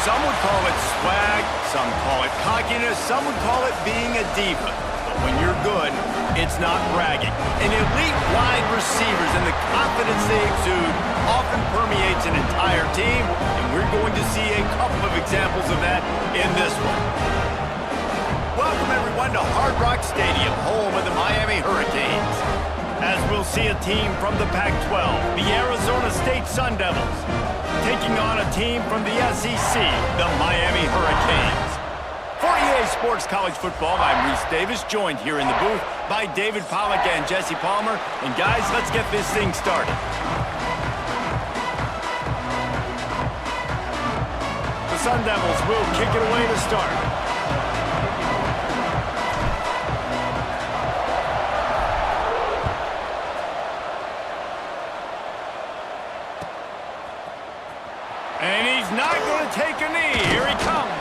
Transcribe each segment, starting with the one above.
Some would call it swag, some call it cockiness, some would call it being a diva. But when you're good, it's not bragging. And elite wide receivers and the confidence they exude often permeates an entire team, and we're going to see a couple of examples of that in this one. Welcome, everyone, to Hard Rock Stadium, home of the Miami Hurricanes. As we'll see a team from the Pac-12, the Arizona State Sun Devils, taking on a team from the SEC, the Miami Hurricanes. For EA Sports College Football, I'm Reese Davis, joined here in the booth by David Pollack and Jesse Palmer. And guys, let's get this thing started. The Sun Devils will kick it away to start. And he's not going to take a knee. Here he comes.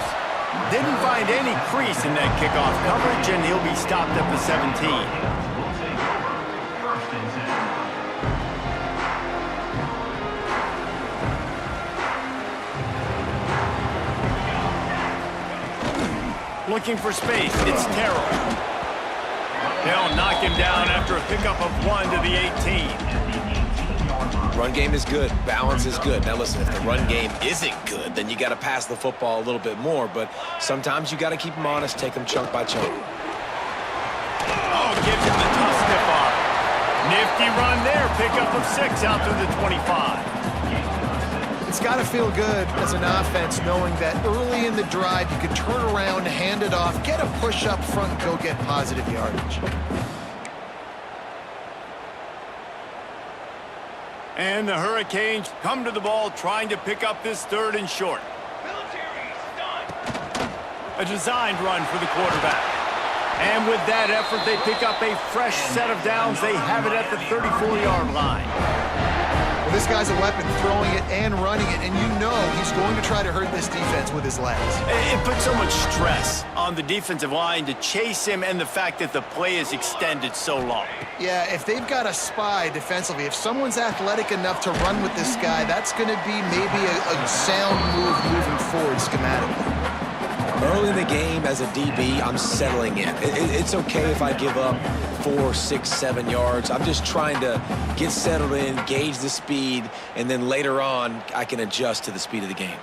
Didn't find any crease in that kickoff coverage, and he'll be stopped at the 17. Looking for space. It's Terrell. They'll knock him down after a pickup of 1 to the 18. Run game is good. Balance is good. Now listen, if the run game isn't good, then you got to pass the football a little bit more. But sometimes you got to keep them honest, take them chunk by chunk. Oh, gives him the tough stiff arm. Nifty run there. Pickup of 6 out to the 25. It's got to feel good as an offense knowing that early in the drive you can turn around, hand it off, get a push up front, and go get positive yardage. And the Hurricanes come to the ball trying to pick up this 3rd and short. A designed run for the quarterback. And with that effort, they pick up a fresh set of downs. They have it at the 34-yard line. Well, this guy's a weapon, throwing it and running it, and you know he's going to try to hurt this defense with his legs. It puts so much stress on the defensive line to chase him and the fact that the play is extended so long. Yeah, if they've got a spy defensively, if someone's athletic enough to run with this guy, that's going to be maybe a sound move moving forward schematically. Early in the game, as a DB, I'm settling in. It's okay if I give up 4, 6, 7 yards. I'm just trying to get settled in, gauge the speed, and then later on, I can adjust to the speed of the game.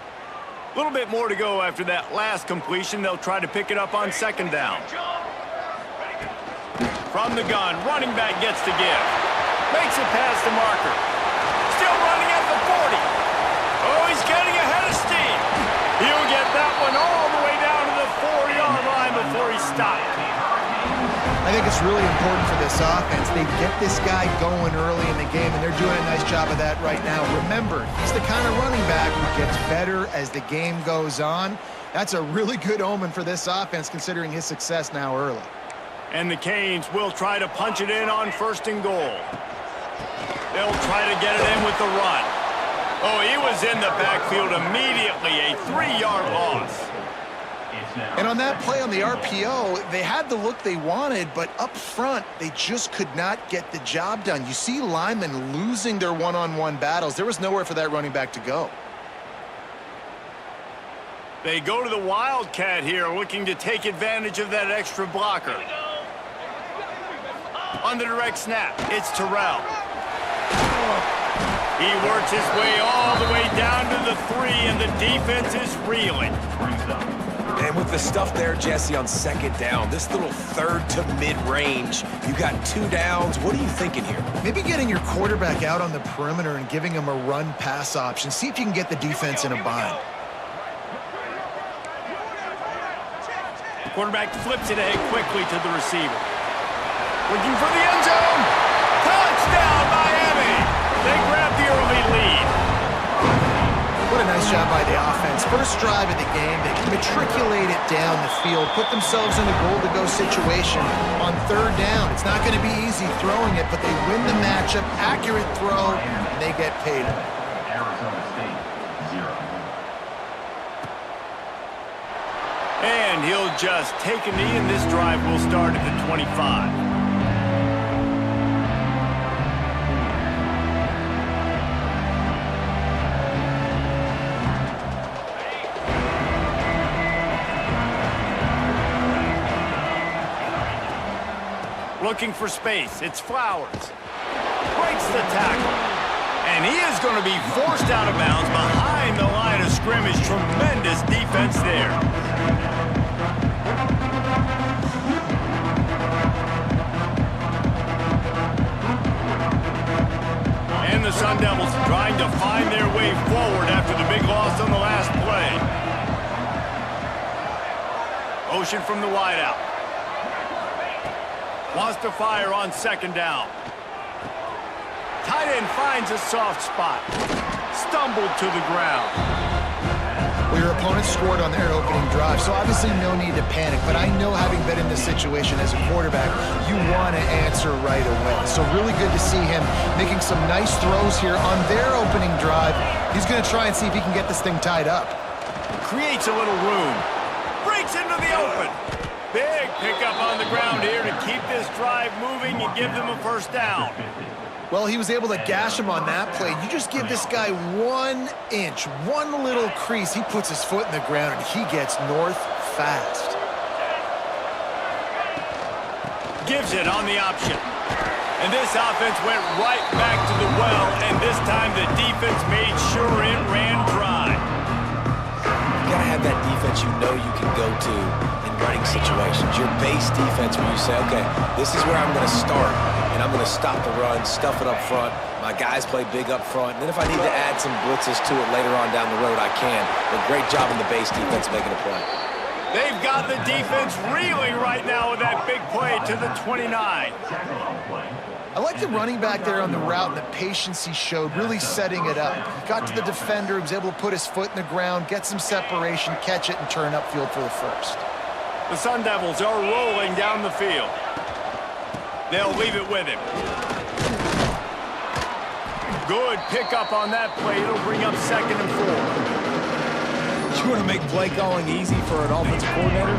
A little bit more to go after that last completion. They'll try to pick it up on 2nd down. From the gun, running back gets the give. Makes it past the marker. Still running at the 40. Oh, he's getting ahead of steam. He'll get that one all the way down to the 4-yard line before he stopped. I think it's really important for this offense. They get this guy going early in the game, and they're doing a nice job of that right now. Remember, he's the kind of running back who gets better as the game goes on. That's a really good omen for this offense, considering his success now early. And the Canes will try to punch it in on 1st and goal. They'll try to get it in with the run. Oh, he was in the backfield immediately, a 3-yard loss. And on that play on the RPO, they had the look they wanted, but up front, they just could not get the job done. You see linemen losing their one-on-one battles. There was nowhere for that running back to go. They go to the Wildcat here, looking to take advantage of that extra blocker. On the direct snap, it's Terrell. He works his way all the way down to the 3, and the defense is reeling. And with the stuff there, Jesse, on 2nd down, this little 3rd to mid-range, you got 2 downs. What are you thinking here? Maybe getting your quarterback out on the perimeter and giving him a run-pass option. See if you can get the defense in a bind. Quarterback flips it ahead quickly to the receiver. Looking for the end zone. Touchdown, Miami! They grab the early lead. What a nice job by the offense. First drive of the game, they matriculate it down the field, put themselves in the goal-to-go situation on 3rd down. It's not going to be easy throwing it, but they win the matchup. Accurate throw, and they get paid. And he'll just take a knee, and this drive will start at the 25. Looking for space. It's Flowers. Breaks the tackle. And he is going to be forced out of bounds behind the line of scrimmage. Tremendous defense there. And the Sun Devils trying to find their way forward after the big loss on the last play. Motion from the wideout. Wants to fire on second down. Tight end finds a soft spot. Stumbled to the ground. Well, your opponent scored on their opening drive, so obviously no need to panic. But I know, having been in this situation as a quarterback, you want to answer right away. So really good to see him making some nice throws here on their opening drive. He's going to try and see if he can get this thing tied up. Creates a little room. Breaks into the open. Big pickup on the ground here to keep this drive moving and give them a first down. Well, he was able to gash him on that play. You just give this guy 1 inch, one little crease, he puts his foot in the ground, and he gets north fast. Gives it on the option. And this offense went right back to the well, and this time the defense made sure it ran dry. You got to have that defense you know you can go to in running situations. Your base defense where you say, okay, this is where I'm going to start. And I'm going to stop the run, stuff it up front. My guys play big up front. And then if I need to add some blitzes to it later on down the road, I can. But great job in the base defense making a play. They've got the defense reeling right now with that big play to the 29. I like the running back there on the route and the patience he showed, really setting it up. He got to the defender, he was able to put his foot in the ground, get some separation, catch it, and turn upfield for the first. The Sun Devils are rolling down the field. They'll leave it with him. Good pickup on that play. It'll bring up 2nd and 4. You want to make play calling easy for an offensive coordinator?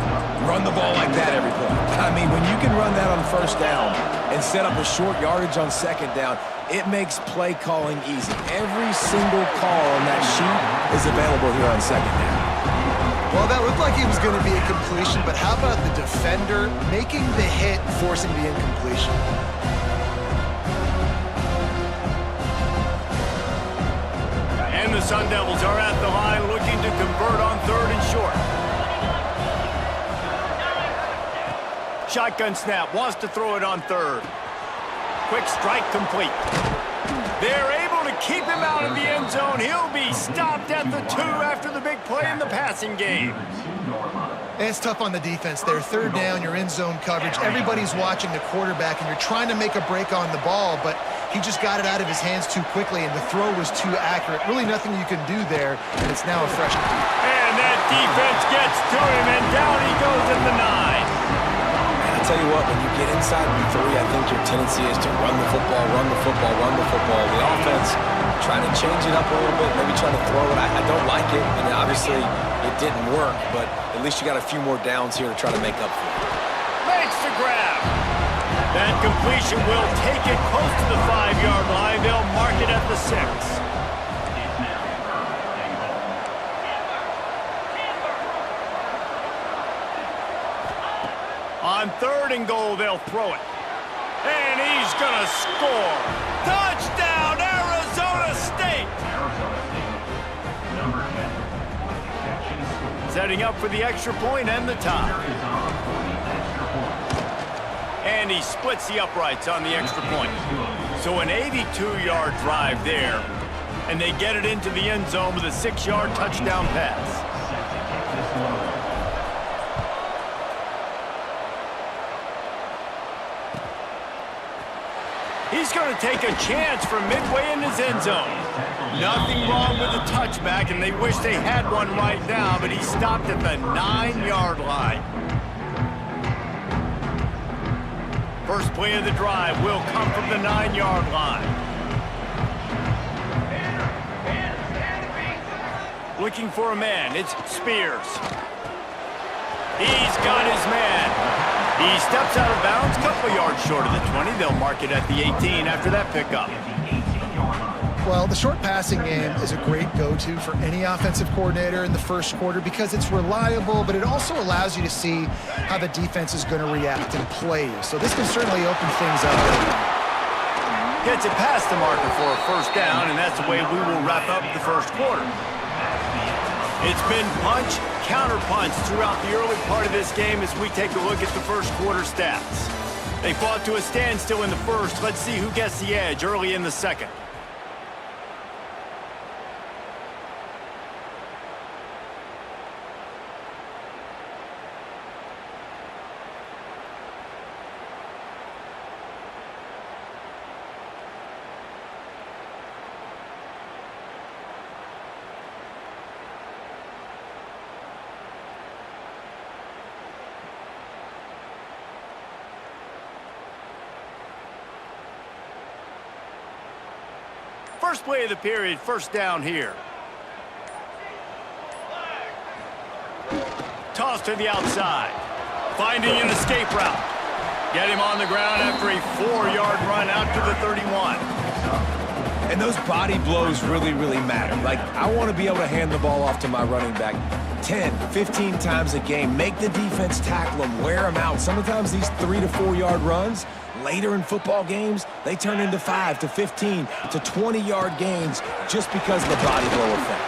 Run the ball like that every play. I mean, when you can run that on first down and set up a short yardage on second down, it makes play calling easy. Every single call on that sheet is available here on second down. Well, that looked like it was going to be a completion, but how about the defender making the hit, forcing the incompletion? And the Sun Devils are at the line looking to convert on 3rd and short. Shotgun snap, wants to throw it on 3rd. Quick strike complete. They're able to keep him out of the end zone. He'll be stopped at the 2 after the big play in the passing game. And it's tough on the defense there. 3rd down, you're in zone coverage. Everybody's watching the quarterback, and you're trying to make a break on the ball, but he just got it out of his hands too quickly, and the throw was too accurate. Really nothing you can do there, and it's now a fresh. And that defense gets to him, and down he goes at the 9. I'll tell you what, when you get inside the 3, I think your tendency is to run the football, run the football, run the football. The offense trying to change it up a little bit, maybe trying to throw it. I don't like it, and obviously it didn't work, but at least you got a few more downs here to try to make up for it. Makes the grab. That completion will take it close to the 5-yard line. They'll mark it at the 6. On 3rd and goal, they'll throw it. And he's going to score. Touchdown, Arizona State! Setting up for the extra point and the tie. And he splits the uprights on the extra point. So an 82-yard drive there. And they get it into the end zone with a 6-yard touchdown pass. He's going to take a chance from midway in his end zone. Nothing wrong with the touchback, and they wish they had one right now, but he stopped at the 9-yard line. First play of the drive will come from the 9-yard line. Looking for a man, it's Spears. He's got his man. He steps out of bounds, couple yards short of the 20. They'll mark it at the 18 after that pickup. Well, the short passing game is a great go-to for any offensive coordinator in the first quarter because it's reliable, but it also allows you to see how the defense is going to react and play. So this can certainly open things up. Gets it past the marker for a first down, and that's the way we will wrap up the first quarter. It's been punch, counter-punch throughout the early part of this game as we take a look at the first quarter stats. They fought to a standstill in the first. Let's see who gets the edge early in the second. First play of the period, first down here. Toss to the outside. Finding an escape route. Get him on the ground after a 4-yard run out to the 31. And those body blows really, really matter. Like, I want to be able to hand the ball off to my running back 10, 15 times a game. Make the defense tackle them, wear them out. Sometimes these 3 to 4 yard runs, later in football games, they turn into 5 to 15 to 20-yard gains just because of the body blow effect.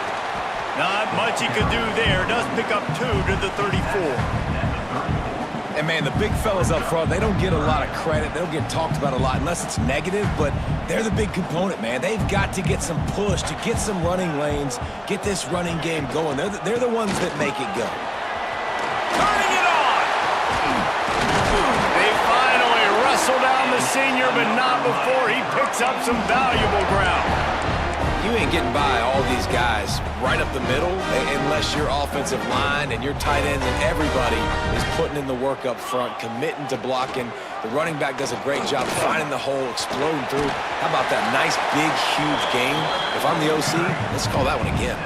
Not much he could do there. Does pick up 2 to the 34. And, man, the big fellas up front, they don't get a lot of credit. They don't get talked about a lot unless it's negative, but they're the big component, man. They've got to get some push, to get some running lanes, get this running game going. They're the ones that make it go. Turning it on! They finally wrestle down the senior, but not before he picks up some valuable ground. You ain't getting by all these guys right up the middle unless your offensive line and your tight ends and everybody is putting in the work up front, committing to blocking. The running back does a great job finding the hole, exploding through. How about that nice, big, huge game? If I'm the OC, let's call that one again.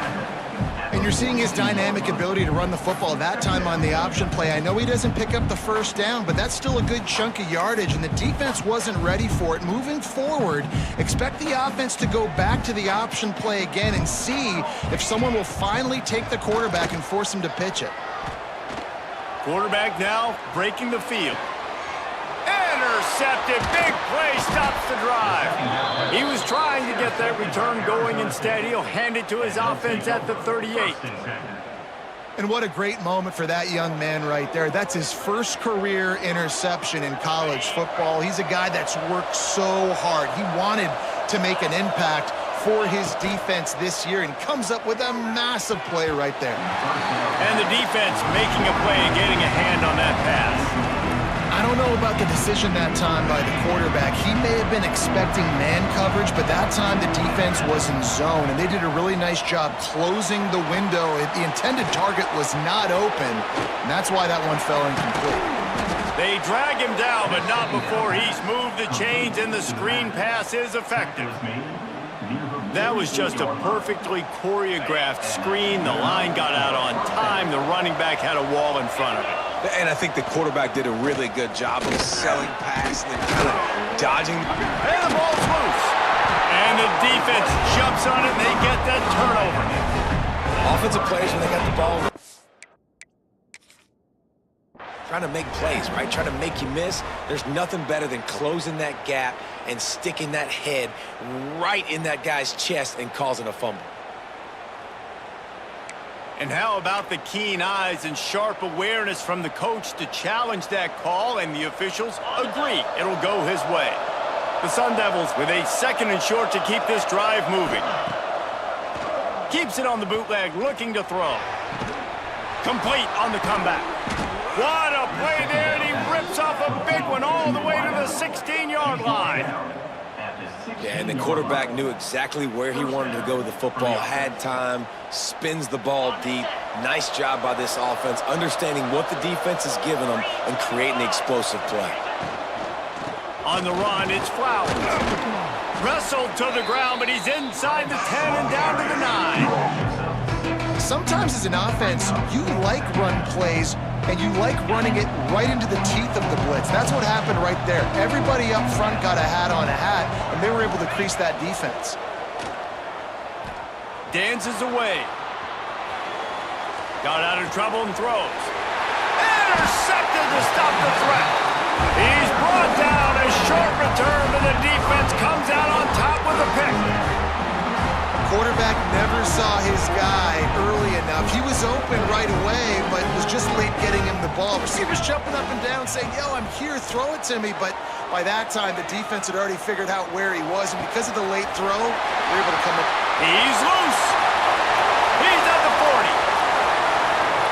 And you're seeing his dynamic ability to run the football, that time on the option play. I know he doesn't pick up the first down, but that's still a good chunk of yardage, and the defense wasn't ready for it. Moving forward, expect the offense to go back to the option play again and see if someone will finally take the quarterback and force him to pitch it. Quarterback now breaking the field. Intercepted. Big play stops the drive. He was trying to get that return going. Instead, he'll hand it to his offense at the 38. And what a great moment for that young man right there. That's his first career interception in college football. He's a guy that's worked so hard. He wanted to make an impact for his defense this year and comes up with a massive play right there. And the defense making a play and getting a hand on that pass. I don't know about the decision that time by the quarterback. He may have been expecting man coverage, but that time the defense was in zone, and they did a really nice job closing the window. The intended target was not open, and that's why that one fell incomplete. They drag him down, but not before he's moved the chains, and the screen pass is effective. That was just a perfectly choreographed screen. The line got out on time. The running back had a wall in front of it. And I think the quarterback did a really good job of selling pass and then kind of dodging. And the ball's loose. And the defense jumps on it, and they get that turnover. Offensive players, when they got the ball, trying to make plays, right? Trying to make you miss. There's nothing better than closing that gap and sticking that head right in that guy's chest and causing a fumble. And how about the keen eyes and sharp awareness from the coach to challenge that call, and the officials agree it'll go his way. The Sun Devils with a 2nd and short to keep this drive moving. Keeps it on the bootleg, looking to throw. Complete on the comeback. What a play there, and he rips off a big one all the way to the 16-yard line. Yeah, and the quarterback knew exactly where he wanted to go with the football, had time, spins the ball deep. Nice job by this offense, understanding what the defense is giving them and creating the explosive play. On the run, it's Flowers. Wrestled to the ground, but he's inside the 10 and down to the 9. Sometimes as an offense, you like run plays, and you like running it right into the teeth of the blitz. That's what happened right there. Everybody up front got a hat on a hat, and they were able to crease that defense. dances away. Got out of trouble and throws. Intercepted to stop the threat. He's brought down. A short return, and the defense comes out on top with a pick. Quarterback never saw his guy early enough. He was open right away, but was just late getting him the ball. Receivers jumping up and down saying, yo, I'm here, throw it to me. But by that time, the defense had already figured out where he was, and because of the late throw, they were able to come up. He's loose. He's at the 40.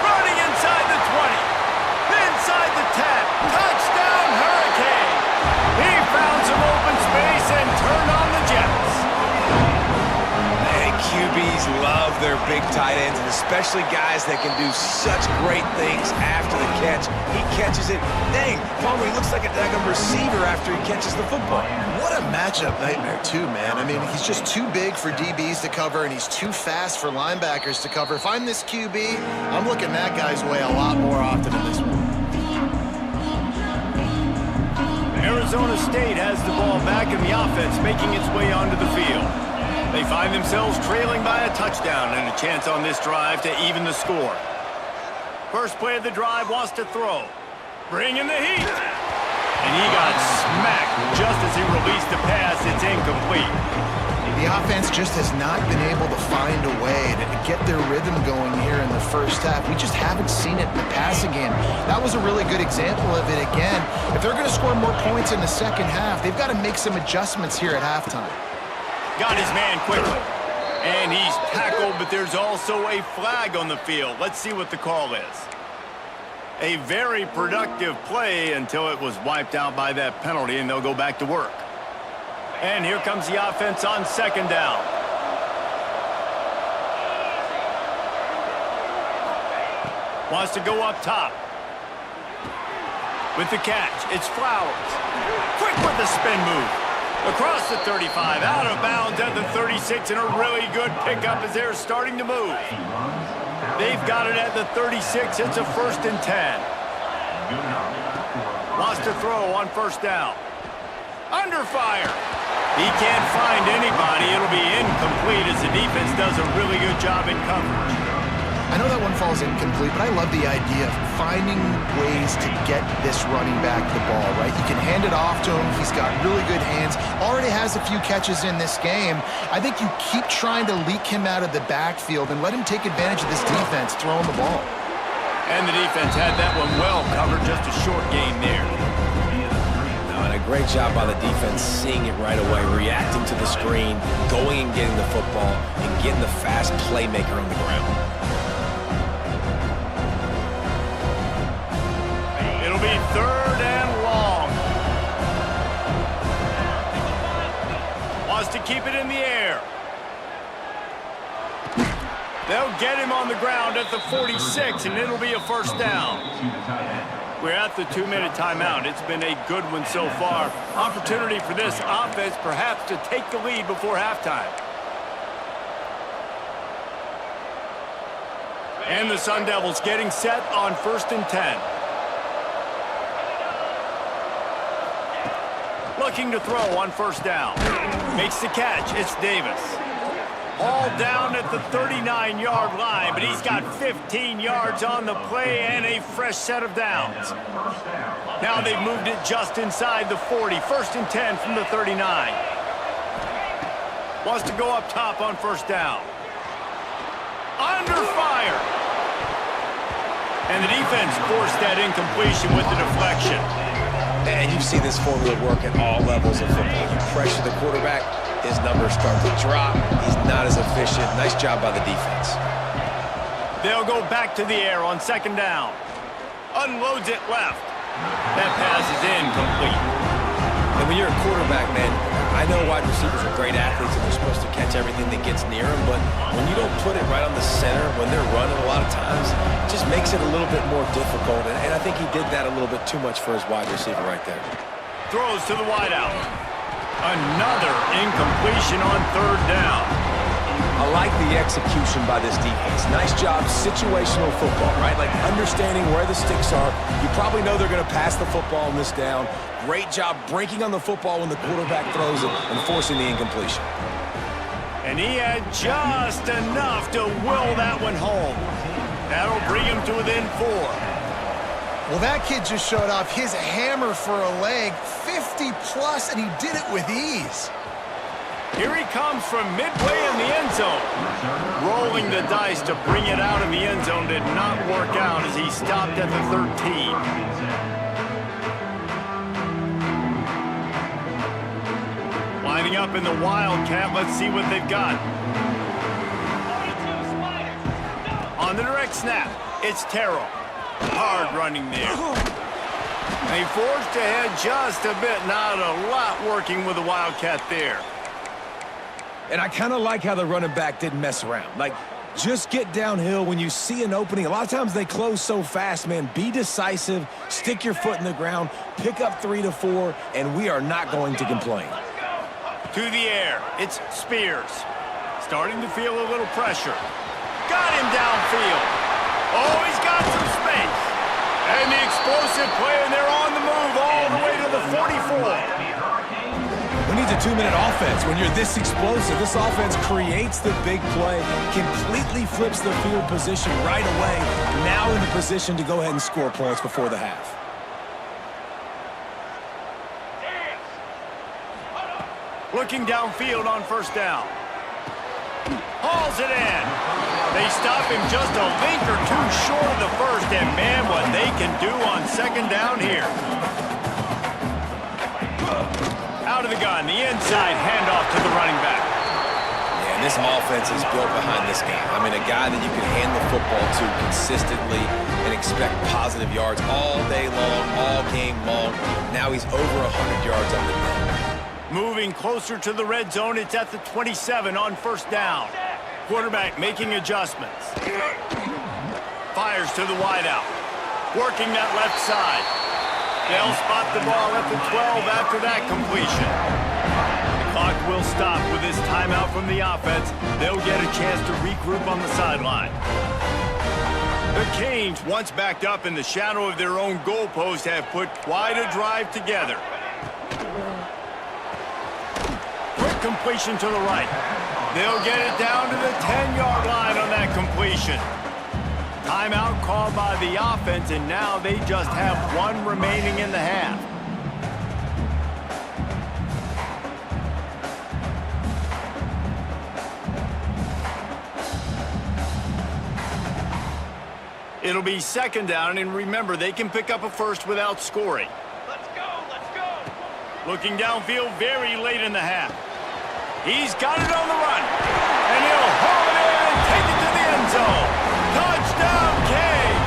Running inside the 20. Inside the 10. Touchdown, Hurricane. He found some open space and turned on the Jets. QBs love their big tight ends, and especially guys that can do such great things after the catch. He catches it. Dang, Palmer, he looks like a daggum receiver after he catches the football. What a matchup nightmare, too, man. I mean, he's just too big for DBs to cover, and he's too fast for linebackers to cover. If I'm this QB, I'm looking that guy's way a lot more often than this one. Arizona State has the ball back in the offense, making its way onto the field. They find themselves trailing by a touchdown and a chance on this drive to even the score. First play of the drive wants to throw. Bring in the heat. And he got smacked just as he released the pass. It's incomplete. The offense just has not been able to find a way to get their rhythm going here in the first half. We just haven't seen it in the passing game. That was a really good example of it again. If they're going to score more points in the second half, they've got to make some adjustments here at halftime. Got his man quickly. And he's tackled, but there's also a flag on the field. Let's see what the call is. A very productive play until it was wiped out by that penalty, and they'll go back to work. And here comes the offense on second down. Wants to go up top. With the catch, it's Flowers. Quick with the spin move. Across the 35, out of bounds at the 36, and a really good pickup as they're starting to move. They've got it at the 36. It's a 1st and 10. Wants to throw on first down. Under fire. He can't find anybody. It'll be incomplete as the defense does a really good job in coverage. I know that one falls incomplete, but I love the idea of finding ways to get this running back the ball, right? You can hand it off to him. He's got really good hands. Already has a few catches in this game. I think you keep trying to leak him out of the backfield and let him take advantage of this defense throwing the ball. And the defense had that one well covered, just a short gain there. And a great job by the defense seeing it right away, reacting to the screen, going and getting the football, and getting the fast playmaker on the ground. It'll be 3rd and long. Wants to keep it in the air. They'll get him on the ground at the 46, and it'll be a 1st down. We're at the 2-minute timeout. It's been a good one so far. Opportunity for this offense perhaps to take the lead before halftime. And the Sun Devils getting set on 1st and 10. Looking to throw on first down. Makes the catch. It's Davis. All down at the 39-yard line, but he's got 15 yards on the play and a fresh set of downs. Now they've moved it just inside the 40. 1st and 10 from the 39. Wants to go up top on first down. Under fire. And the defense forced that incompletion with the deflection. And you've seen this formula work at all levels of football. You pressure the quarterback, his numbers start to drop. He's not as efficient. Nice job by the defense. They'll go back to the air on 2nd down. Unloads it left. That pass is incomplete. And when you're a quarterback, man, I know wide receivers are great athletes and they're supposed to catch everything that gets near them, but when you don't put it right on the center, when they're running a lot of times, it just makes it a little bit more difficult. And I think he did that a little bit too much for his wide receiver right there. Throws to the wideout. Another incompletion on 3rd down. I like the execution by this defense. Nice job, situational football, right? Like understanding where the sticks are. You probably know they're going to pass the football on this down. Great job breaking on the football when the quarterback throws it and forcing the incompletion. And he had just enough to will that one home. That'll bring him to within 4. Well, that kid just showed off his hammer for a leg, 50+, and he did it with ease. Here he comes from midway in the end zone. Rolling the dice to bring it out of the end zone did not work out as he stopped at the 13. Lining up in the Wildcat, let's see what they've got. On the direct snap, it's Terrell. Hard running there. They forced ahead just a bit, not a lot working with the Wildcat there. And I kind of like how the running back didn't mess around. Like, just get downhill when you see an opening. A lot of times they close so fast, man. Be decisive, stick your foot in the ground, pick up 3 to 4, and we are not going to complain. To the air, it's Spears. Starting to feel a little pressure. Got him downfield. Oh, he's got some space. And the explosive play, and they're on the move all the way to the 44. Who needs a 2-minute offense when you're this explosive? This offense creates the big play, completely flips the field position right away, now in the position to go ahead and score points before the half. Looking downfield on first down. Hauls it in. They stop him just a link or two short of the first, and man, what they can do on second down here. Out of the gun, the inside handoff to the running back. Yeah, and this offense is built behind this guy. I mean, a guy that you can hand the football to consistently and expect positive yards all day long, all game long. Now he's over 100 yards on the day. Moving closer to the red zone, it's at the 27 on first down. Quarterback making adjustments. Fires to the wideout. Working that left side. They'll spot the ball at the 12 after that completion. The clock will stop with this timeout from the offense. They'll get a chance to regroup on the sideline. The Canes, once backed up in the shadow of their own goalpost, have put quite a drive together. Quick completion to the right. They'll get it down to the 10-yard line on that completion. Timeout called by the offense, and now they just have one remaining in the half. It'll be second down, and remember, they can pick up a first without scoring. Let's go, let's go. Looking downfield very late in the half. He's got it on the run, and he'll haul it in and take it to the end zone. Touchdown, Canes!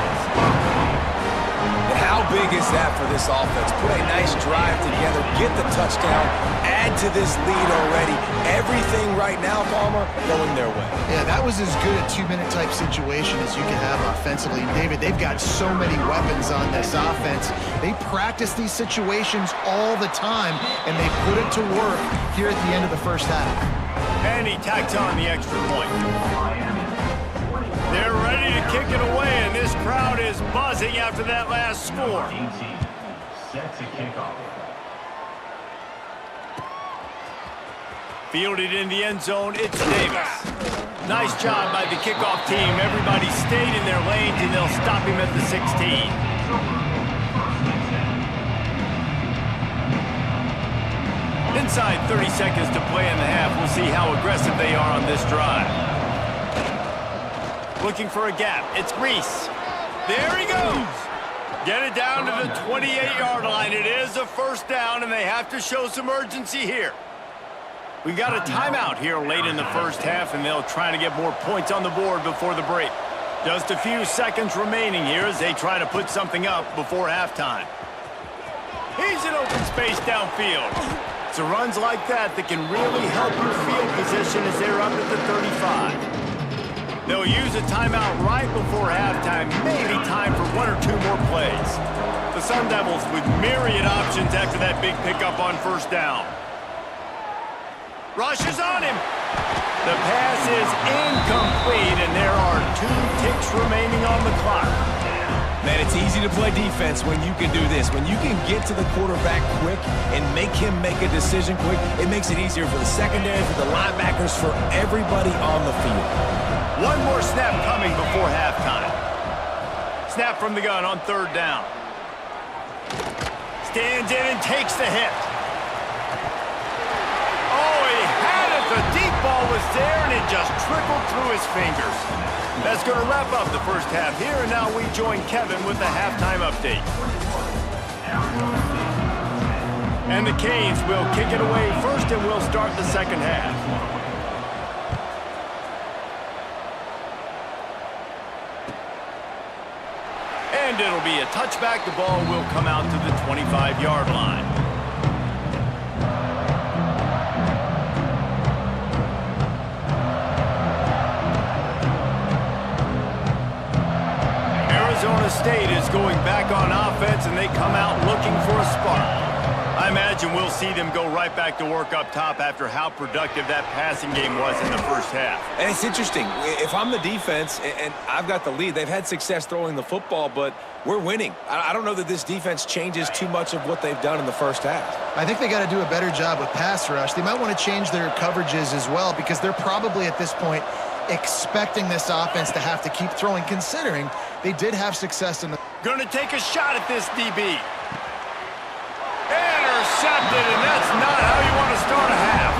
And how big is that for this offense? Put a nice drive together, get the touchdown, add to this lead already. Everything right now, Palmer, going their way. Yeah, that was as good a 2-minute type situation as you can have offensively. And David, they've got so many weapons on this offense. They practice these situations all the time, and they put it to work here at the end of the first half. And he tacks on the extra point. They're ready to kick it away, and this crowd is buzzing after that last score. Set to kick off. Fielded in the end zone, it's Davis. Nice job by the kickoff team. Everybody stayed in their lanes, and they'll stop him at the 16. Inside 30 seconds to play in the half. We'll see how aggressive they are on this drive. Looking for a gap. It's Reese. There he goes. Get it down to the 28-yard line. It is a first down, and they have to show some urgency here. We've got a timeout here late in the first half, and they'll try to get more points on the board before the break. Just a few seconds remaining here as they try to put something up before halftime. He's in open space downfield. It's the runs like that that can really help your field position as they're up at the 35. They'll use a timeout right before halftime, maybe time for one or two more plays. The Sun Devils with myriad options after that big pickup on first down. Rushes on him. The pass is incomplete, and there are 2 ticks remaining on the clock. Man, it's easy to play defense when you can do this. When you can get to the quarterback quick and make him make a decision quick, it makes it easier for the secondary, for the linebackers, for everybody on the field. One more snap coming before halftime. Snap from the gun on third down. Stands in and takes the hit. Oh, he had it. The deep ball was there, and it just trickled through his fingers. That's going to wrap up the first half here, and now we join Kevin with the halftime update. And the Canes will kick it away first, and we'll start the second half. And it'll be a touchback. The ball will come out to the 25-yard line. Arizona State is going back on offense, and they come out looking for a spark. I imagine we'll see them go right back to work up top after how productive that passing game was in the first half. And it's interesting. If I'm the defense and I've got the lead, they've had success throwing the football, but we're winning. I don't know that this defense changes too much of what they've done in the first half. I think they got to do a better job with pass rush. They might want to change their coverages as well, because they're probably at this point expecting this offense to have to keep throwing, considering they did have success in the... Going to take a shot at this DB. Intercepted, and that's not how you want to start a half.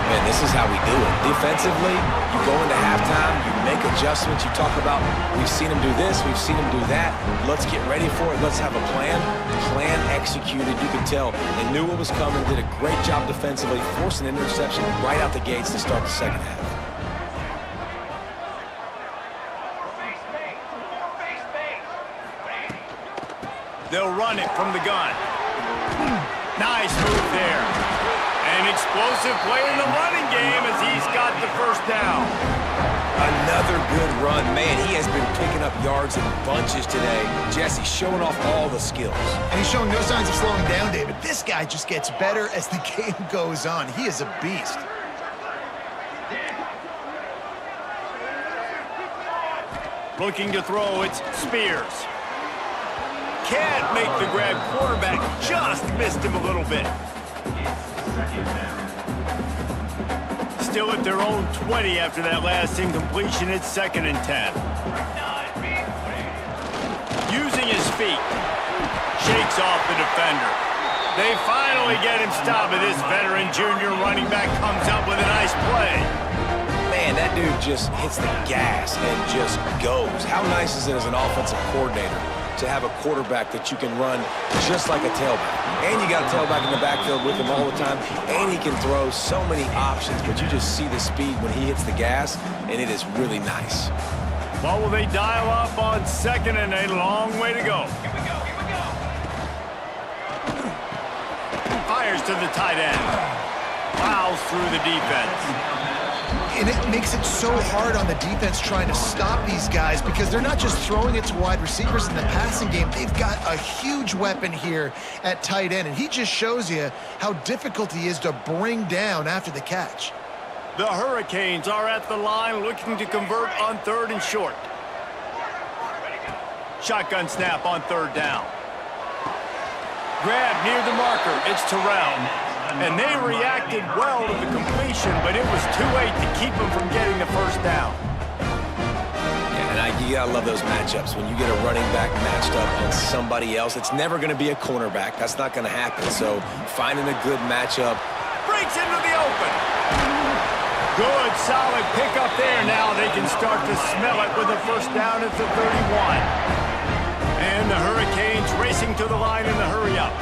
Man, this is how we do it. Defensively, you go into halftime, you make adjustments, you talk about, we've seen them do this, we've seen them do that, let's get ready for it, let's have a plan. Plan executed, you could tell they knew what was coming, did a great job defensively, forced an interception right out the gates to start the second half. They'll run it from the gun. Nice move there. An explosive play in the running game as he's got the first down. Another good run. Man, he has been picking up yards in bunches today. Jesse showing off all the skills. And he's showing no signs of slowing down, David. This guy just gets better as the game goes on. He is a beast. Looking to throw, it's Spears. Can't make the grab. Quarterback just missed him a little bit. Still at their own 20 after that last incompletion. It's 2nd and 10. Using his feet. Shakes off the defender. They finally get him stopped, and this veteran junior running back comes up with a nice play. Man, that dude just hits the gas and just goes. How nice is it as an offensive coordinator to have a quarterback that you can run just like a tailback? And you got a tailback in the backfield with him all the time, and he can throw so many options, but you just see the speed when he hits the gas, and it is really nice. Well, will they dial up on 2nd and a long way to go? Here we go. Fires to the tight end. Plows through the defense. And it makes it so hard on the defense trying to stop these guys, because they're not just throwing it to wide receivers in the passing game. They've got a huge weapon here at tight end, and he just shows you how difficult he is to bring down after the catch. The Hurricanes are at the line looking to convert on 3rd and short. Shotgun snap on 3rd down. Grab near the marker. It's Terrell. And they reacted well to the completion, but it was too late to keep them from getting the first down. Yeah, and you gotta love those matchups. When you get a running back matched up on somebody else, it's never gonna be a cornerback. That's not gonna happen. So finding a good matchup. Breaks into the open. Good, solid pickup there. Now they can start to smell it with a first down at the 31. And the Hurricanes racing to the line in the hurry-up.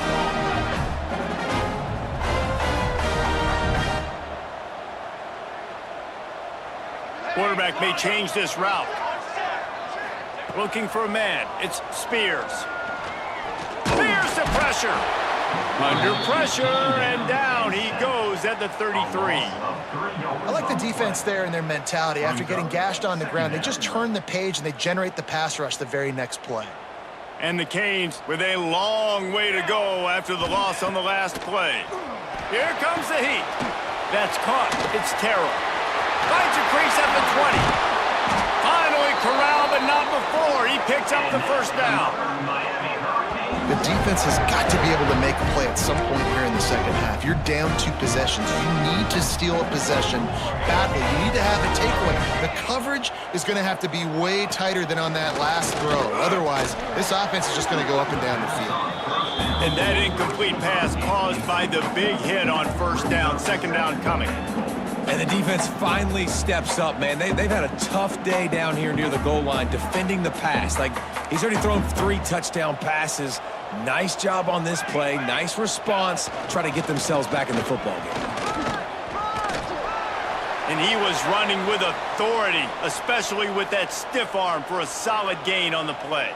Quarterback may change this route. Looking for a man. It's Spears. Spears to pressure. Under pressure, and down he goes at the 33. I like the defense there and their mentality. After getting gashed on the ground, they just turn the page and they generate the pass rush the very next play. And the Canes with a long way to go after the loss on the last play. Here comes the heat. That's caught. It's Terrell. Finds a crease at the 20. Finally corral, but not before. He picks up the first down. The defense has got to be able to make a play at some point here in the second half. You're down 2 possessions. You need to steal a possession badly. You need to have a takeaway. The coverage is going to have to be way tighter than on that last throw. Otherwise, this offense is just going to go up and down the field. And that incomplete pass caused by the big hit on first down. Second down coming. And the defense finally steps up, man. They've had a tough day down here near the goal line defending the pass. Like, he's already thrown 3 touchdown passes. Nice job on this play. Nice response. Try to get themselves back in the football game. And he was running with authority, especially with that stiff arm for a solid gain on the play.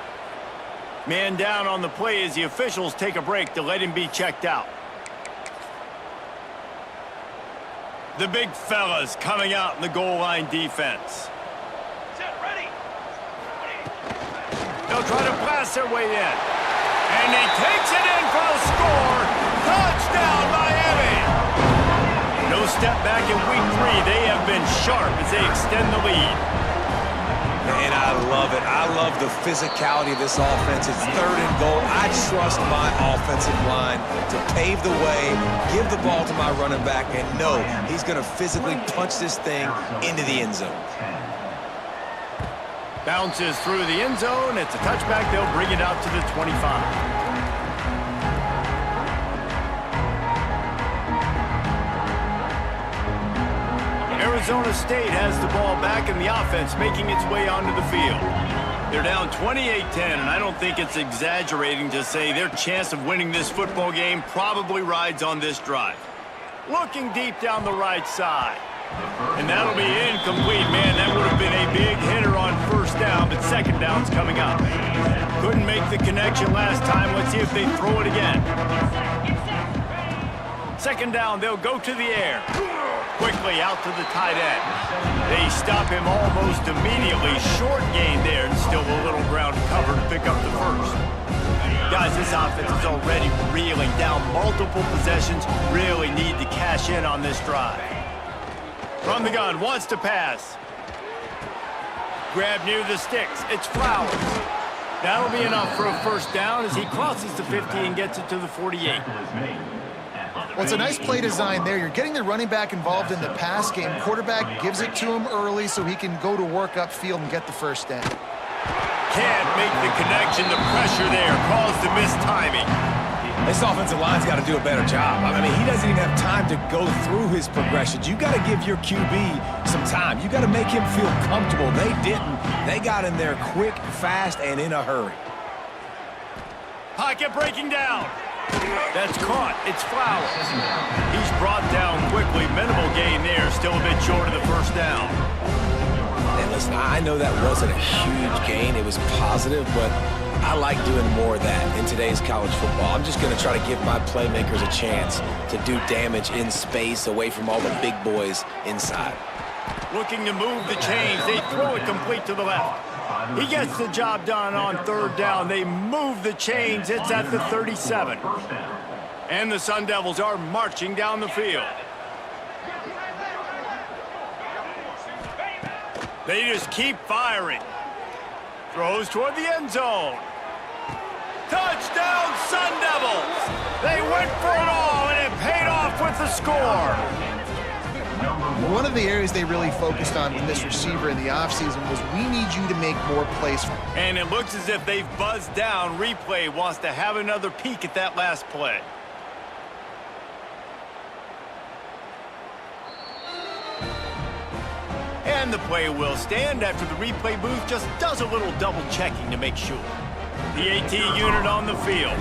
Man down on the play as the officials take a break to let him be checked out. The big fellas coming out in the goal line defense. They'll try to blast their way in. And he takes it in for a score. Touchdown, Miami! No step back in week 3. They have been sharp as they extend the lead. And I love it. I love the physicality of this offense. It's 3rd and goal. I trust my offensive line to pave the way, give the ball to my running back, and know he's going to physically punch this thing into the end zone. Bounces through the end zone. It's a touchback. They'll bring it out to the 25. Arizona State has the ball back in the offense, making its way onto the field. They're down 28-10, and I don't think it's exaggerating to say their chance of winning this football game probably rides on this drive. Looking deep down the right side. And that'll be incomplete, man. That would have been a big hitter on first down, but second down's coming up. Couldn't make the connection last time. Let's see if they throw it again. Second down, they'll go to the air. Quickly out to the tight end. They stop him almost immediately. Short gain there, and still a little ground cover to pick up the first. Guys, this offense is already reeling down multiple possessions. Really need to cash in on this drive. From the gun, wants to pass. Grab near the sticks. It's Flowers. That'll be enough for a first down as he crosses the 50 and gets it to the 48. Well, it's a nice play design there. You're getting the running back involved in the pass game. Quarterback gives it to him early so he can go to work upfield and get the first down. Can't make the connection. The pressure there caused the mistiming. This offensive line's got to do a better job. I mean, he doesn't even have time to go through his progressions. You got to give your QB some time. You got to make him feel comfortable. They didn't. They got in there quick, fast, and in a hurry. Pocket breaking down. That's caught. It's Flowers. He's brought down quickly. Minimal gain there. Still a bit short of the first down. And listen, I know that wasn't a huge gain. It was positive, but I like doing more of that in today's college football. I'm just going to try to give my playmakers a chance to do damage in space away from all the big boys inside. Looking to move the chains. They throw it complete to the left. He gets the job done on third down. They move the chains. It's at the 37. And the Sun Devils are marching down the field. They just keep firing. Throws toward the end zone. Touchdown, Sun Devils! They went for it all, and it paid off with the score. One of the areas they really focused on in this receiver in the offseason was we need you to make more plays. And it looks as if they've buzzed down. Replay wants to have another peek at that last play. And the play will stand after the replay booth just does a little double checking to make sure. The AT unit on the field.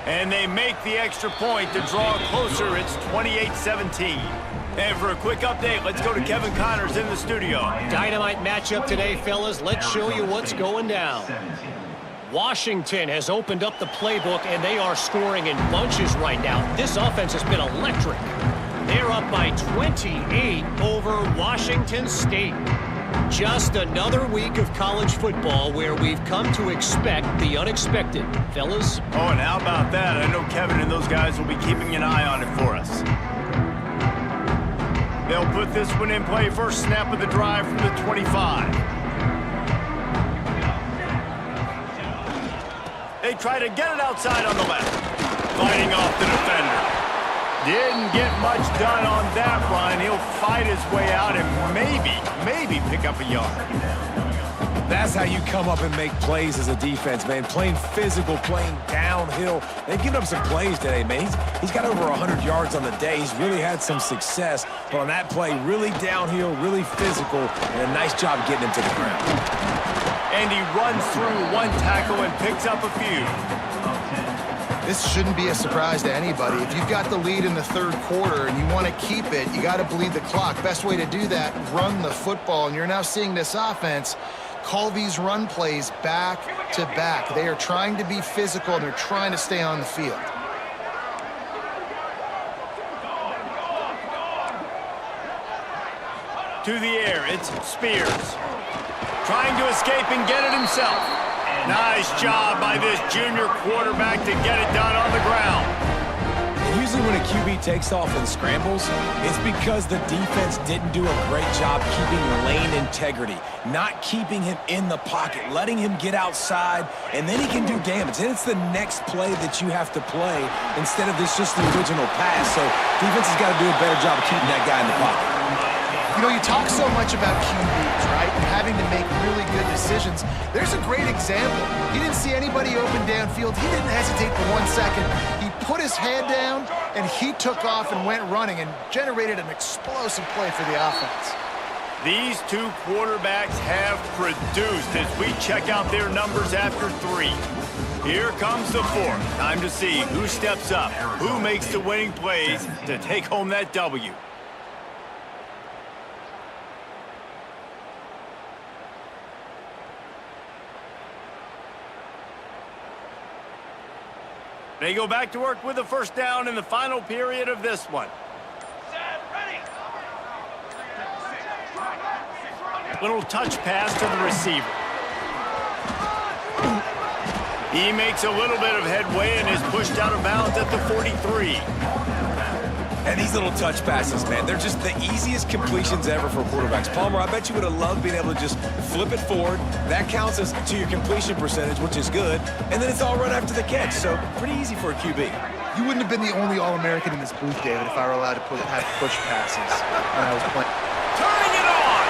And they make the extra point to draw closer. It's 28-17. And for a quick update, let's go to Kevin Connors in the studio. Dynamite matchup today, fellas. Let's show you what's going down. Washington has opened up the playbook, and they are scoring in bunches right now. This offense has been electric. They're up by 28 over Washington State. Just another week of college football where we've come to expect the unexpected. Fellas? Oh, and how about that? I know Kevin and those guys will be keeping an eye on it for us. They'll put this one in play first snap of the drive from the 25. They try to get it outside on the left. Fighting off the defender. Didn't get much done on that run. He'll fight his way out and maybe pick up a yard. That's how you come up and make plays as a defense, man. Playing physical, playing downhill. They've given up some plays today, man. He's got over 100 yards on the day. He's really had some success. But on that play, really downhill, really physical, and a nice job getting him to the ground. And he runs through one tackle and picks up a few. This shouldn't be a surprise to anybody. If you've got the lead in the third quarter and you want to keep it, you got to bleed the clock. Best way to do that, run the football. And you're now seeing this offense call these run plays back to back. They are trying to be physical, and they're trying to stay on the field. To the air, it's Spears. Trying to escape and get it himself. Nice job by this junior quarterback to get it done on the ground. Usually when a QB takes off and scrambles, it's because the defense didn't do a great job keeping lane integrity, not keeping him in the pocket, letting him get outside, and then he can do damage. And it's the next play that you have to play instead of this just the original pass. So defense has got to do a better job of keeping that guy in the pocket. You know, you talk so much about QBs, right? And having to make really good decisions. There's a great example. He didn't see anybody open downfield. He didn't hesitate for 1 second. He put his head down, and he took off and went running and generated an explosive play for the offense. These two quarterbacks have produced as we check out their numbers after 3. Here comes the 4th. Time to see who steps up, who makes the winning plays to take home that W. They go back to work with a first down in the final period of this one. Little touch pass to the receiver. He makes a little bit of headway and is pushed out of bounds at the 43. And these little touch passes, man, they're just the easiest completions ever for quarterbacks. Palmer, I bet you would have loved being able to just flip it forward. That counts as to your completion percentage, which is good. And then it's all right after the catch, so pretty easy for a QB. You wouldn't have been the only All-American in this booth, David, if I were allowed to have push passes when I was playing. Turning it on!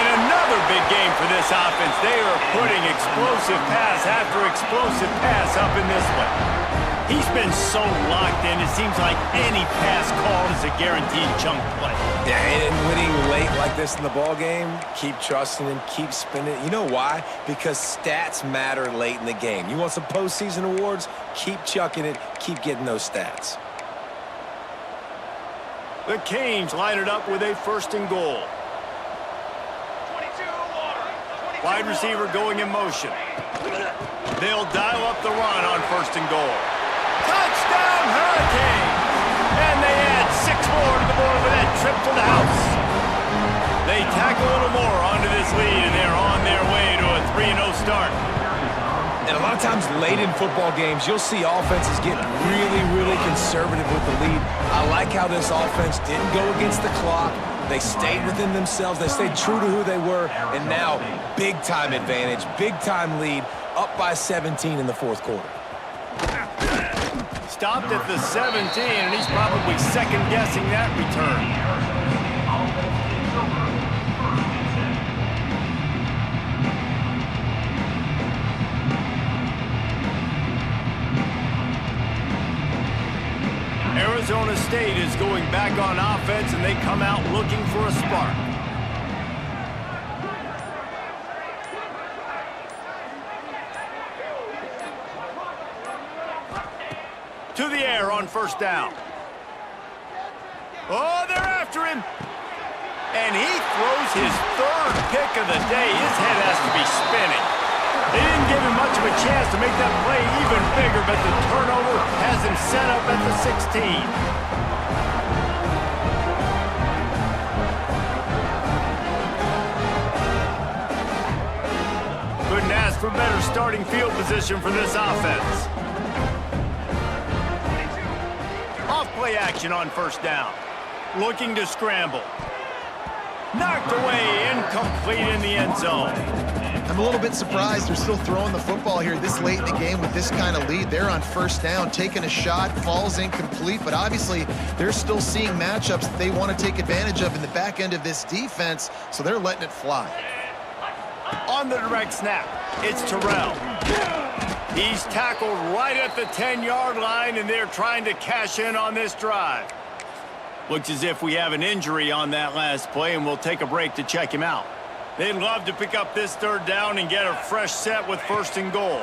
And another big game for this offense. They are putting explosive pass after explosive pass up in this one. He's been so locked in, it seems like any pass called is a guaranteed chunk play. Yeah, and winning late like this in the ball game, keep trusting him, keep spinning. You know why? Because stats matter late in the game. You want some postseason awards? Keep chucking it, keep getting those stats. The Canes line it up with a 1st and goal. Wide receiver going in motion. They'll dial up the run on 1st and goal. Touchdown, Hurricanes! And they add 6 more to the board with that trip to the house. They tack a little more onto this lead, and they're on their way to a 3-0 start. And a lot of times late in football games, you'll see offenses get really conservative with the lead. I like how this offense didn't go against the clock. They stayed within themselves. They stayed true to who they were. And now, big-time advantage, big-time lead, up by 17 in the 4th quarter. Stopped at the 17, and he's probably second-guessing that return. Arizona State is going back on offense, and they come out looking for a spark. To the air on 1st down. Oh, they're after him. And he throws his 3rd pick of the day. His head has to be spinning. They didn't give him much of a chance to make that play even bigger, but the turnover has him set up at the 16. Couldn't ask for better starting field position for this offense. Off play action on 1st down. looking to scramble. Knocked away, incomplete in the end zone. I'm a little bit surprised they're still throwing the football here this late in the game with this kind of lead. They're on first down, taking a shot, falls incomplete, but obviously they're still seeing matchups that they want to take advantage of in the back end of this defense, so they're letting it fly. On the direct snap, it's Terrell. He's tackled right at the 10-yard line, and they're trying to cash in on this drive. Looks as if we have an injury on that last play, and we'll take a break to check him out. They'd love to pick up this third down and get a fresh set with 1st and goal.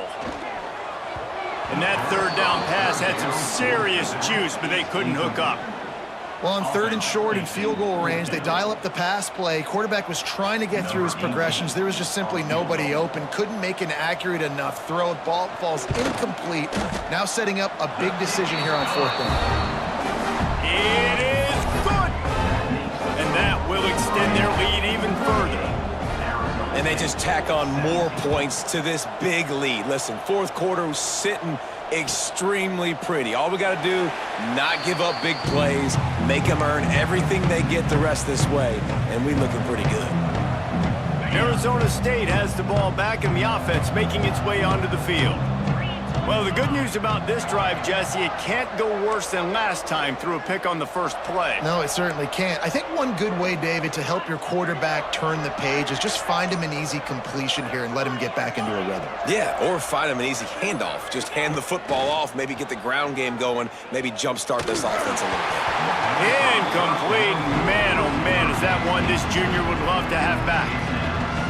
And that third down pass had some serious juice, but they couldn't hook up. Well, on 3rd and short and field goal range, they dial up the pass play. Quarterback was trying to get through his progressions. There was just simply nobody open. Couldn't make an accurate enough throw. Ball falls incomplete. Now setting up a big decision here on 4th down. It is good! And that will extend their lead even further. And they just tack on more points to this big lead. Listen, 4th quarter was sitting extremely pretty. All we got to do, not give up big plays, make them earn everything they get the rest this way, and we looking pretty good. Arizona State has the ball back in the offense, making its way onto the field. Well, the good news about this drive, Jesse, it can't go worse than last time through a pick on the first play. No, it certainly can't. I think one good way, David, to help your quarterback turn the page is just find him an easy completion here and let him get back into a rhythm. Yeah, or find him an easy handoff. Just hand the football off, maybe get the ground game going, maybe jumpstart this offense a little bit. Incomplete. Man, oh man, is that one this junior would love to have back.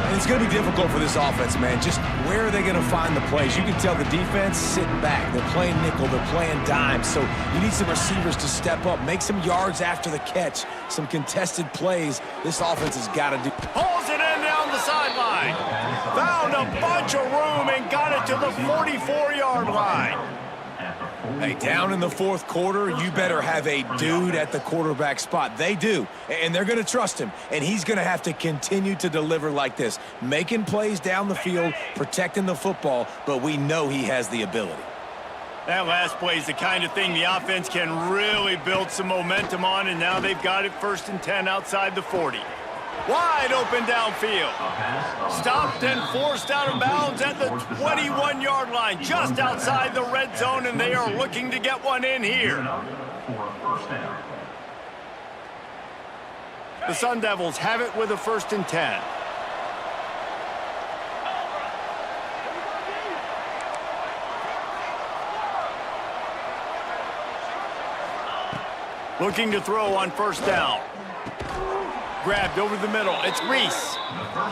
And it's going to be difficult for this offense, man. Just where are they going to find the plays? You can tell the defense sitting back. They're playing nickel. They're playing dime. So you need some receivers to step up, make some yards after the catch, some contested plays. This offense has got to do. Pulls it in down the sideline. Found a bunch of room and got it to the 44-yard line. Hey, down in the 4th quarter, you better have a dude at the quarterback spot. They do, and they're going to trust him, and he's going to have to continue to deliver like this, making plays down the field, protecting the football, but we know he has the ability. That last play is the kind of thing the offense can really build some momentum on, and now they've got it 1st and 10 outside the 40. Wide open downfield. Stopped and forced out of bounds at the 21-yard line, just outside the red zone, and they are looking to get one in here. The Sun Devils have it with a 1st and 10. Looking to throw on 1st down. Grabbed over the middle. It's Reese.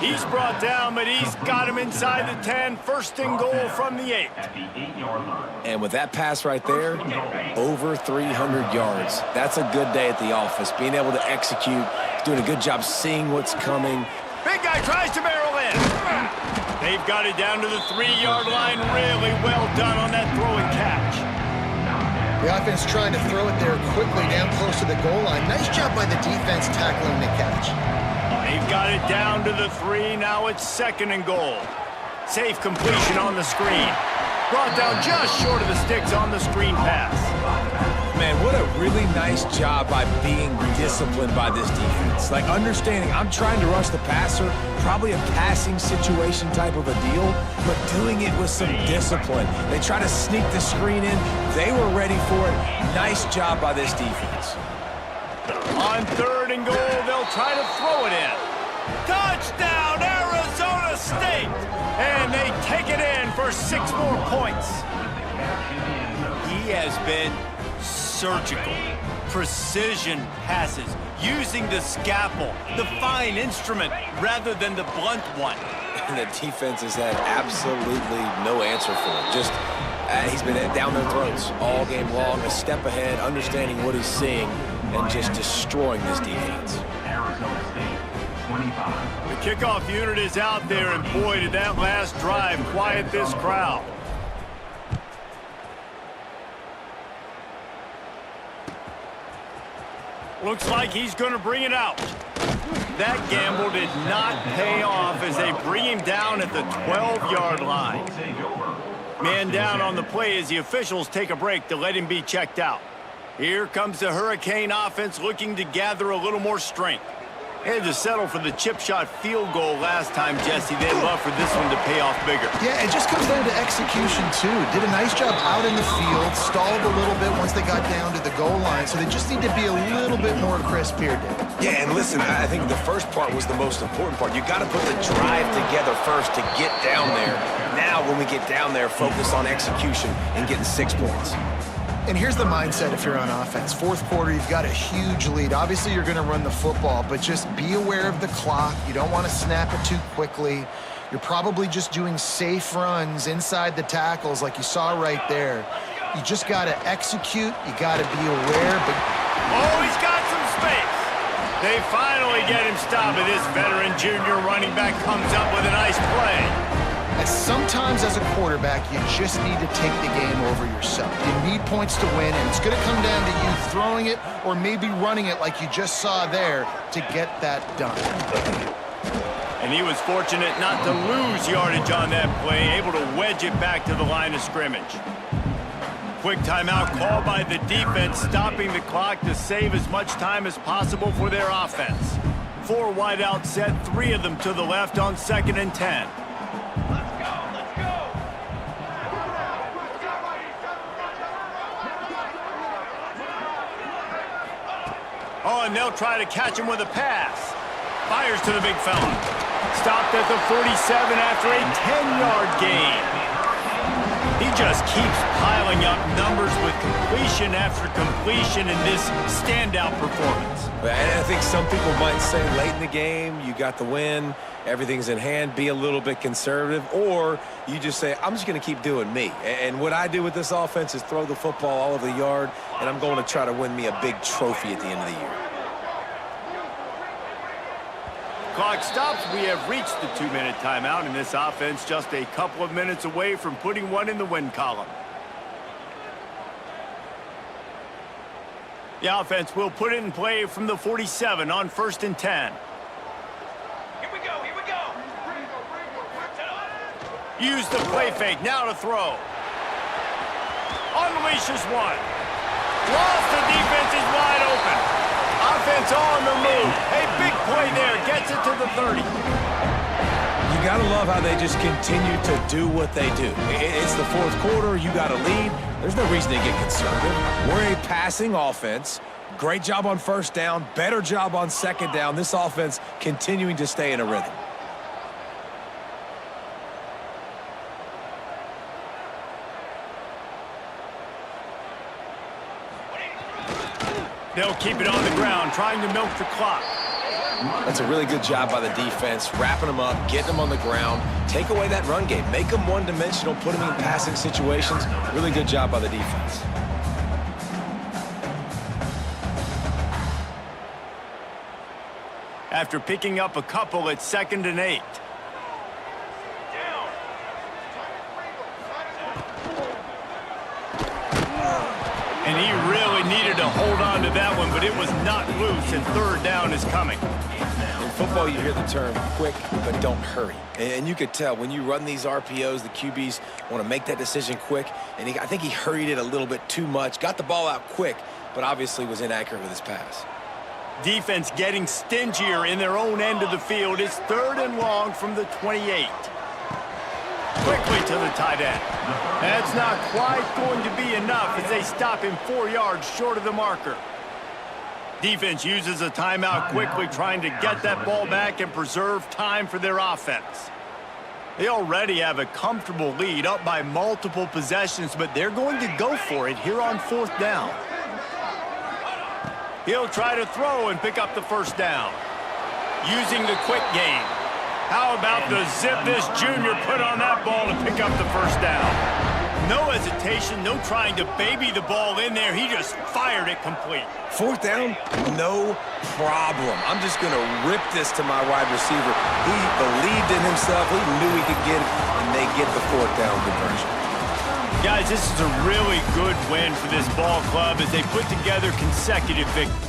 He's brought down, but he's got him inside the 10. 1st and goal from the 8. And with that pass right there, over 300 yards. That's a good day at the office. Being able to execute, doing a good job seeing what's coming. Big guy tries to barrel in. They've got it down to the 3-yard line. Really well done on that throw and catch. The offense trying to throw it there quickly down close to the goal line. Nice job by the defense tackling the catch. They've got it down to the 3. Now it's 2nd and goal. Safe completion on the screen. Brought down just short of the sticks on the screen pass. Man, what a really nice job by being disciplined by this defense. Like understanding I'm trying to rush the passer, probably a passing situation type of a deal, but doing it with some discipline. They try to sneak the screen in. They were ready for it. Nice job by this defense. On 3rd and goal, they'll try to throw it in. Touchdown, Arizona State! And they take it in for 6 more points. He has been surgical, precision passes, using the scalpel, the fine instrument, rather than the blunt one. And the defense has had absolutely no answer for it. Just, he's been down their throats all game long, a step ahead, understanding what he's seeing, and just destroying this defense. The kickoff unit is out there, and boy, did that last drive quiet this crowd. Looks like he's going to bring it out. That gamble did not pay off as they bring him down at the 12-yard line. Man down on the play as the officials take a break to let him be checked out. Here comes the Hurricane offense looking to gather a little more strength. They had to settle for the chip shot field goal last time, Jesse. They'd love for this one to pay off bigger. Yeah, it just comes down to execution, too. Did a nice job out in the field, stalled a little bit once they got down to the goal line, so they just need to be a little bit more crisp here, Dave. Yeah, and listen, I think the first part was the most important part. You got to put the drive together first to get down there. Now, when we get down there, focus on execution and getting 6 points. And here's the mindset if you're on offense. Fourth quarter, you've got a huge lead. Obviously, you're going to run the football, but just be aware of the clock. You don't want to snap it too quickly. You're probably just doing safe runs inside the tackles like you saw right there. You just got to execute. You got to be aware. But oh, he's got some space. They finally get him stopped, and this veteran junior running back comes up with a nice play. Sometimes as a quarterback, you just need to take the game over yourself. You need points to win, and it's going to come down to you throwing it or maybe running it like you just saw there to get that done. And he was fortunate not to lose yardage on that play, able to wedge it back to the line of scrimmage. Quick timeout called by the defense, stopping the clock to save as much time as possible for their offense. 4 wideouts set, 3 of them to the left on 2nd and 10. Oh, and they'll try to catch him with a pass. Fires to the big fella. Stopped at the 47 after a 10-yard gain. He just keeps piling up numbers with completion after completion in this standout performance. And I think some people might say late in the game, you got the win, everything's in hand, be a little bit conservative, or you just say, I'm just going to keep doing me. And what I do with this offense is throw the football all over the yard, and I'm going to try to win me a big trophy at the end of the year. Clock stops. We have reached the 2-minute timeout, and this offense just a couple of minutes away from putting one in the win column. The offense will put it in play from the 47 on 1st and 10. Here we go, here we go. Use the play fake, now to throw. Unleashes one. Lost, the defense is wide open. Offense on the move. A big play there, gets it to the 30. You got to love how they just continue to do what they do. It's the 4th quarter, you got a lead. There's no reason to get conservative. We're a passing offense. Great job on 1st down, better job on 2nd down. This offense continuing to stay in a rhythm. They'll keep it on the ground, trying to milk the clock. That's a really good job by the defense, wrapping them up, getting them on the ground, take away that run game, make them one-dimensional, put them in passing situations. Really good job by the defense. After picking up a couple at 2nd and 8. And he really needed to hold on to that one, but it was not loose, and 3rd down is coming. In football, you hear the term quick, but don't hurry. And you could tell when you run these RPOs, the QBs want to make that decision quick. And I think he hurried it a little bit too much, got the ball out quick, but obviously was inaccurate with his pass. Defense getting stingier in their own end of the field. It's 3rd and long from the 28. Quickly to the tight end. That's not quite going to be enough as they stop him 4 yards short of the marker. Defense uses a timeout quickly, trying to get that ball back and preserve time for their offense. They already have a comfortable lead, up by multiple possessions, but they're going to go for it here on 4th down. He'll try to throw and pick up the 1st down. Using the quick game. How about the zip this junior put on that ball to pick up the 1st down? No hesitation, no trying to baby the ball in there. He just fired it complete. 4th down, no problem. I'm just going to rip this to my wide receiver. He believed in himself. He knew he could get it, and they get the 4th down conversion. Guys, this is a really good win for this ball club as they put together consecutive victories.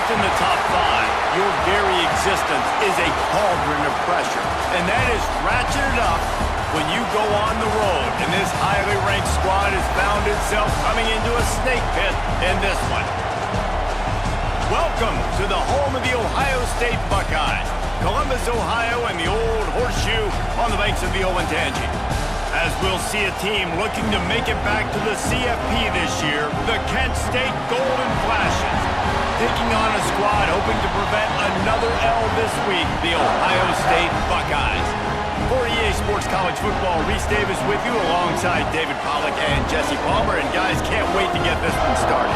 in the top 5, your very existence is a cauldron of pressure. And that is ratcheted up when you go on the road. And this highly ranked squad has found itself coming into a snake pit in this one. Welcome to the home of the Ohio State Buckeyes. Columbus, Ohio, and the old horseshoe on the banks of the Olentangy. As we'll see a team looking to make it back to the CFP this year, the Kent State Golden Flashes. Taking on a squad hoping to prevent another L this week, the Ohio State Buckeyes. For EA Sports College Football, Reese Davis with you alongside David Pollack and Jesse Palmer. And guys, can't wait to get this one started.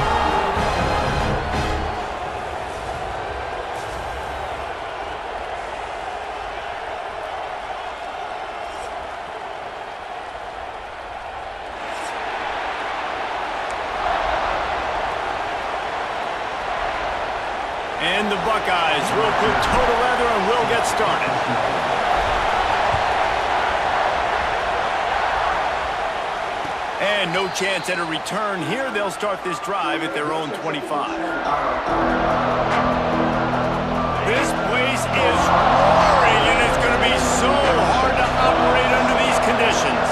And the Buckeyes will put total leather and will get started. And no chance at a return here. They'll start this drive at their own 25. This place is roaring, and it's going to be so hard to operate under these conditions.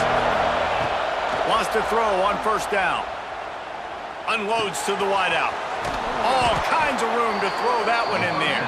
Wants to throw on first down. Unloads to the wideout. All kinds of room to throw that one in there.